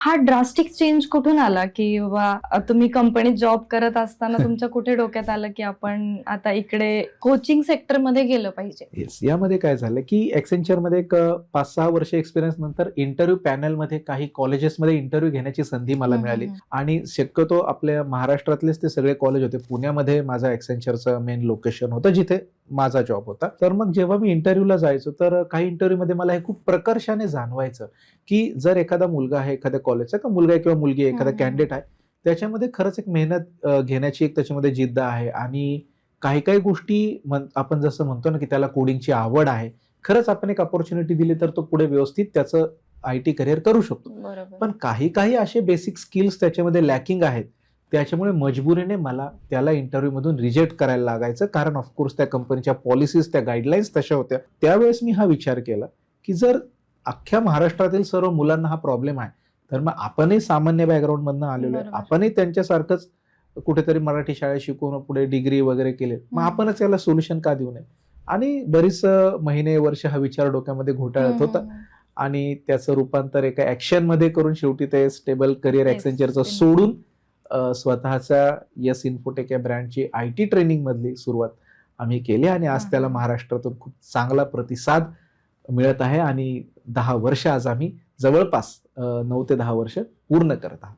हा drastic change कुठून आला, की बाबा तुम्ही कंपनीत जॉब करत असताना तुमच्या कुठे डोक्यात आलं, की आपण आता इकडे कोचिंग सेक्टरमध्ये गेलं पाहिजे? येस. यामध्ये काय झालं, की Accentureमध्ये एक 5-6 वर्ष एक्सपिरियन्स नंतर इंटरव्ह्यू पॅनलमध्ये काही कॉलेजेसमध्ये इंटरव्ह्यू घेण्याची संधी मला हं, हं, मिळाली हं. आणि शक्यतो आपल्या महाराष्ट्रातलेच ते सगळे कॉलेज होते. पुण्यामध्ये माझं Accentureचं मेन लोकेशन होतं, जिथे माझा जॉब होता. तर मग जेव्हा मी इंटरव्ह्यूला जायचो, तर काही इंटरव्ह्यूमध्ये मला हे खूप प्रकर्षाने जाणवायचं, की जर एखादा मुलगा आहे एखाद्या कॉलेजचा किंवा मुलगा आहे किंवा मुलगी आहे, हं, एखादा हं, हं. कॅन्डिडेट आहे, त्याच्यामध्ये खरंच एक मेहनत घेण्याची एक त्याच्यामध्ये जिद्द आहे आणि काही-काही गोष्टी आपण जसं म्हणतो ना, की त्याला कोडिंगची आवड आहे. खरंच आपण एक अपॉर्च्युनिटी दिली तर तो पुढे व्यवस्थित त्याचं आय-टी करियर करू शकतो. बरोबर. पण काही-काही असे बेसिक स्किल्स त्याच्यामध्ये लॅकिंग आहेत. त्याच्यामुळे मजबुरीने मला त्याला इंटरव्ह्यूमधून रिजेक्ट करायला लागायचं. कारण ऑफ कोर्स त्या कंपनीच्या पॉलिसीज, त्या गाईडलाईन्स तशा होत्या. त्यावेळेस मी हा विचार केला, की जर अख्ख्या महाराष्ट्रातील सर्व मुलांना हा प्रॉब्लेम आहे, तर मग आपणही सामान्य बॅकग्राऊंडमधनं आलेलो आहे. बरोबर. आपणही त्यांच्यासारखंच कुठेतरी मराठी शाळेत शिकून पुढे डिग्री वगैरे केले. मग हं, हं. आपणच याला सोल्युशन का देऊ नये? आणि बरीच महिने, वर्ष हा विचार डोक्यामध्ये हं, घोटाळत हं, होता हं. आणि त्याचं रूपांतर एका ॲक्शनमध्ये करून शेवटी ते स्टेबल करियर येस. Accentureचं सोडून स्वतःच्या येस इन्फोटेक या ब्रँडची आय-टी ट्रेनिंगमधली सुरुवात आम्ही केली आणि आज हां, त्याला हां. महाराष्ट्रातून खूप चांगला प्रतिसाद मिळत आहे आणि 10 वर्ष आज आम्ही जवळपास 9 ते 10 वर्ष पूर्ण करत आहोत.